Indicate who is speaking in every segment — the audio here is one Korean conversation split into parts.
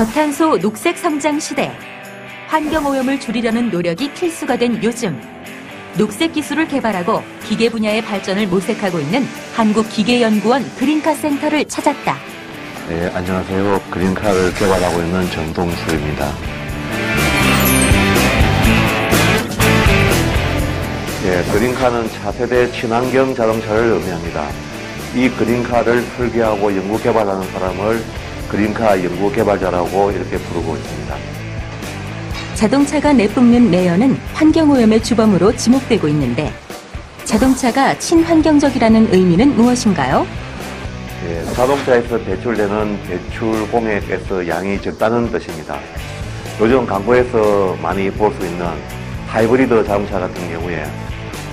Speaker 1: 저탄소 녹색 성장 시대. 환경오염을 줄이려는 노력이 필수가 된 요즘. 녹색 기술을 개발하고 기계 분야의 발전을 모색하고 있는 한국기계연구원 그린카 센터를 찾았다.
Speaker 2: 네, 안녕하세요. 그린카를 개발하고 있는 정동수입니다. 네, 그린카는 차세대 친환경 자동차를 의미합니다. 이 그린카를 설계하고 연구 개발하는 사람을 그린카 연구 개발자라고 이렇게 부르고 있습니다.
Speaker 1: 자동차가 내뿜는 내연은 환경오염의 주범으로 지목되고 있는데 자동차가 친환경적이라는 의미는 무엇인가요?
Speaker 2: 예, 자동차에서 배출되는 배출 공해가스 양이 적다는 뜻입니다. 요즘 광고에서 많이 볼 수 있는 하이브리드 자동차 같은 경우에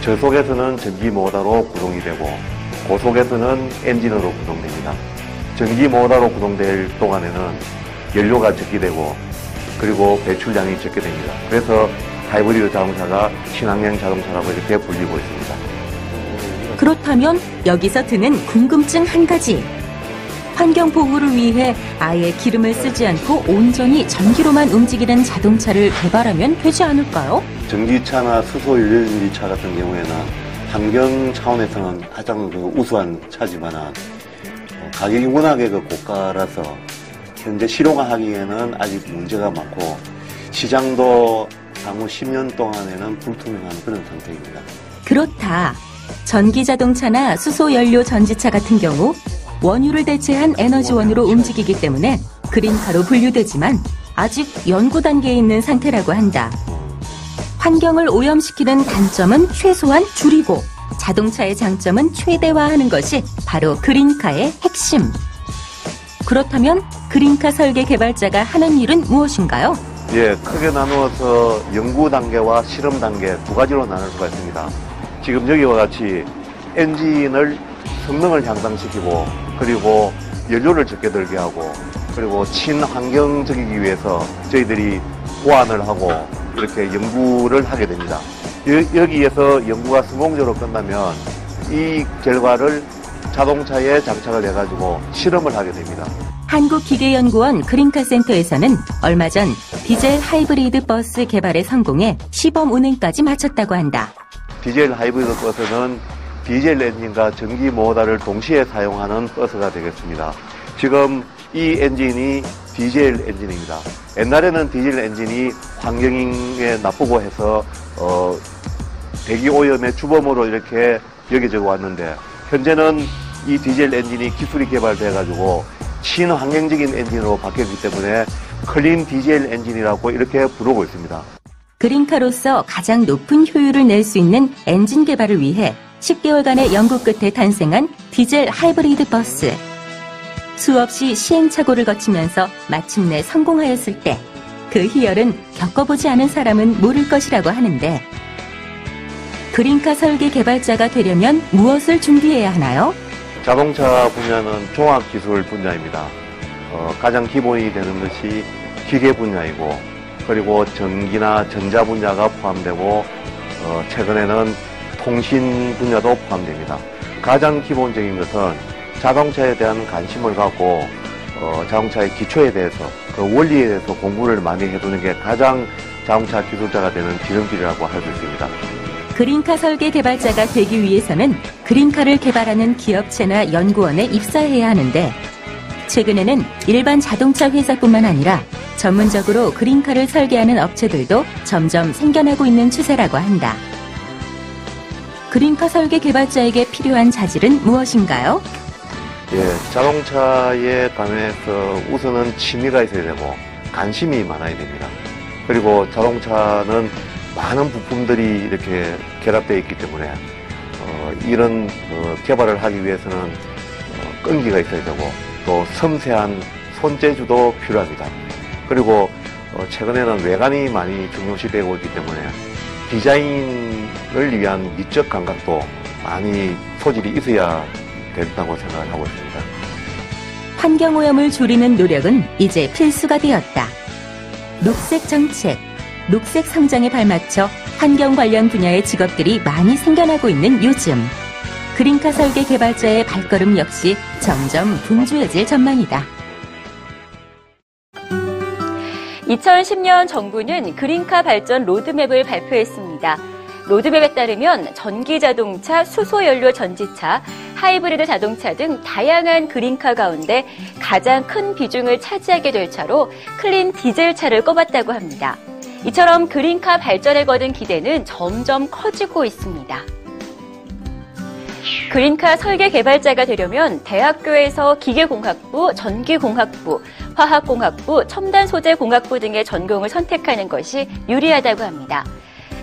Speaker 2: 저속에서는 전기 모터로 구동이 되고 고속에서는 엔진으로 구동됩니다. 전기 모터로 구동될 동안에는 연료가 적게 되고 그리고 배출량이 적게 됩니다. 그래서 하이브리드 자동차가 친환경 자동차라고 이렇게 불리고 있습니다.
Speaker 1: 그렇다면 여기서 드는 궁금증 한 가지. 환경 보호를 위해 아예 기름을 쓰지 않고 온전히 전기로만 움직이는 자동차를 개발하면 되지 않을까요?
Speaker 2: 전기차나 수소 연료전기차 같은 경우에는 환경 차원에서는 가장 우수한 차지만 가격이 워낙에 고가라서 현재 실용화하기에는 아직 문제가 많고 시장도 향후 10년 동안에는 불투명한 그런 상태입니다.
Speaker 1: 그렇다. 전기 자동차나 수소 연료 전지차 같은 경우 원유를 대체한 에너지원으로 움직이기 때문에 그린카로 분류되지만 아직 연구 단계에 있는 상태라고 한다. 환경을 오염시키는 단점은 최소한 줄이고 자동차의 장점은 최대화하는 것이 바로 그린카의 핵심. 그렇다면 그린카 설계 개발자가 하는 일은 무엇인가요?
Speaker 2: 예, 크게 나누어서 연구 단계와 실험 단계 두 가지로 나눌 수가 있습니다. 지금 여기와 같이 엔진을 성능을 향상시키고 그리고 연료를 적게 들게 하고 그리고 친환경적이기 위해서 저희들이 보완을 하고 이렇게 연구를 하게 됩니다. 여기에서 연구가 성공적으로 끝나면 이 결과를 자동차에 장착을 해가지고 실험을 하게 됩니다.
Speaker 1: 한국기계연구원 그린카 센터에서는 얼마 전 디젤 하이브리드 버스 개발에 성공해 시범 운행까지 마쳤다고 한다.
Speaker 2: 디젤 하이브리드 버스는 디젤 엔진과 전기 모터를 동시에 사용하는 버스가 되겠습니다. 지금 이 엔진이 디젤 엔진입니다. 옛날에는 디젤 엔진이 환경에 나쁘고 해서 대기 오염의 주범으로 이렇게 여겨져 왔는데 현재는 이 디젤 엔진이 기술이 개발돼가지고 친환경적인 엔진으로 바뀌었기 때문에 클린 디젤 엔진이라고 이렇게 부르고 있습니다.
Speaker 1: 그린카로서 가장 높은 효율을 낼 수 있는 엔진 개발을 위해 10개월간의 연구 끝에 탄생한 디젤 하이브리드 버스. 수없이 시행착오를 거치면서 마침내 성공하였을 때 그 희열은 겪어보지 않은 사람은 모를 것이라고 하는데 그린카 설계 개발자가 되려면 무엇을 준비해야 하나요?
Speaker 2: 자동차 분야는 종합기술 분야입니다. 가장 기본이 되는 것이 기계 분야이고 그리고 전기나 전자 분야가 포함되고 최근에는 통신 분야도 포함됩니다. 가장 기본적인 것은 자동차에 대한 관심을 갖고 자동차의 기초에 대해서 그 원리에 대해서 공부를 많이 해두는 게 가장 자동차 기술자가 되는 지름길이라고 할 수 있습니다.
Speaker 1: 그린카 설계 개발자가 되기 위해서는 그린카를 개발하는 기업체나 연구원에 입사해야 하는데 최근에는 일반 자동차 회사뿐만 아니라 전문적으로 그린카를 설계하는 업체들도 점점 생겨나고 있는 추세라고 한다. 그린카 설계 개발자에게 필요한 자질은 무엇인가요?
Speaker 2: 예, 자동차에 관해서 우선은 취미가 있어야 되고 관심이 많아야 됩니다. 그리고 자동차는 많은 부품들이 이렇게 결합되어 있기 때문에 이런 개발을 하기 위해서는 끈기가 있어야 되고 또 섬세한 손재주도 필요합니다. 그리고 최근에는 외관이 많이 중요시되고 있기 때문에 디자인을 위한 미적 감각도 많이 소질이 있어야 된다고 생각을 하고 있습니다.
Speaker 1: 환경오염을 줄이는 노력은 이제 필수가 되었다. 녹색 정책, 녹색 성장에 발맞춰 환경 관련 분야의 직업들이 많이 생겨나고 있는 요즘. 그린카 설계 개발자의 발걸음 역시 점점 분주해질 전망이다.
Speaker 3: 2010년 정부는 그린카 발전 로드맵을 발표했습니다. 로드맵에 따르면 전기자동차, 수소연료 전지차, 하이브리드 자동차 등 다양한 그린카 가운데 가장 큰 비중을 차지하게 될 차로 클린 디젤차를 꼽았다고 합니다. 이처럼 그린카 발전에 거둔 기대는 점점 커지고 있습니다. 그린카 설계 개발자가 되려면 대학교에서 기계공학부, 전기공학부, 화학공학부, 첨단소재공학부 등의 전공을 선택하는 것이 유리하다고 합니다.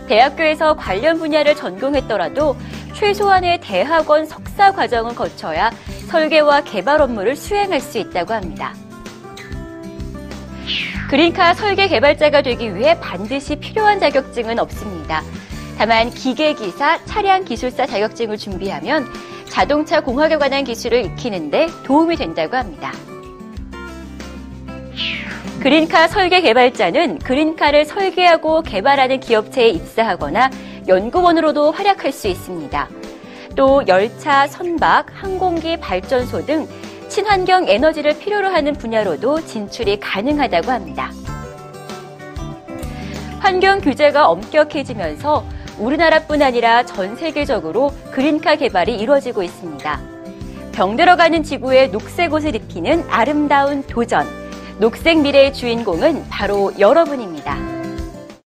Speaker 3: 대학교에서 관련 분야를 전공했더라도 최소한의 대학원 석사 과정을 거쳐야 설계와 개발 업무를 수행할 수 있다고 합니다. 그린카 설계 개발자가 되기 위해 반드시 필요한 자격증은 없습니다. 다만 기계기사, 차량기술사 자격증을 준비하면 자동차 공학에 관한 기술을 익히는 데 도움이 된다고 합니다. 그린카 설계 개발자는 그린카를 설계하고 개발하는 기업체에 입사하거나 연구원으로도 활약할 수 있습니다. 또 열차, 선박, 항공기 발전소 등 친환경 에너지를 필요로 하는 분야로도 진출이 가능하다고 합니다. 환경 규제가 엄격해지면서 우리나라뿐 아니라 전 세계적으로 그린카 개발이 이루어지고 있습니다. 병들어가는 지구에 녹색 옷을 입히는 아름다운 도전. 녹색 미래의 주인공은 바로 여러분입니다.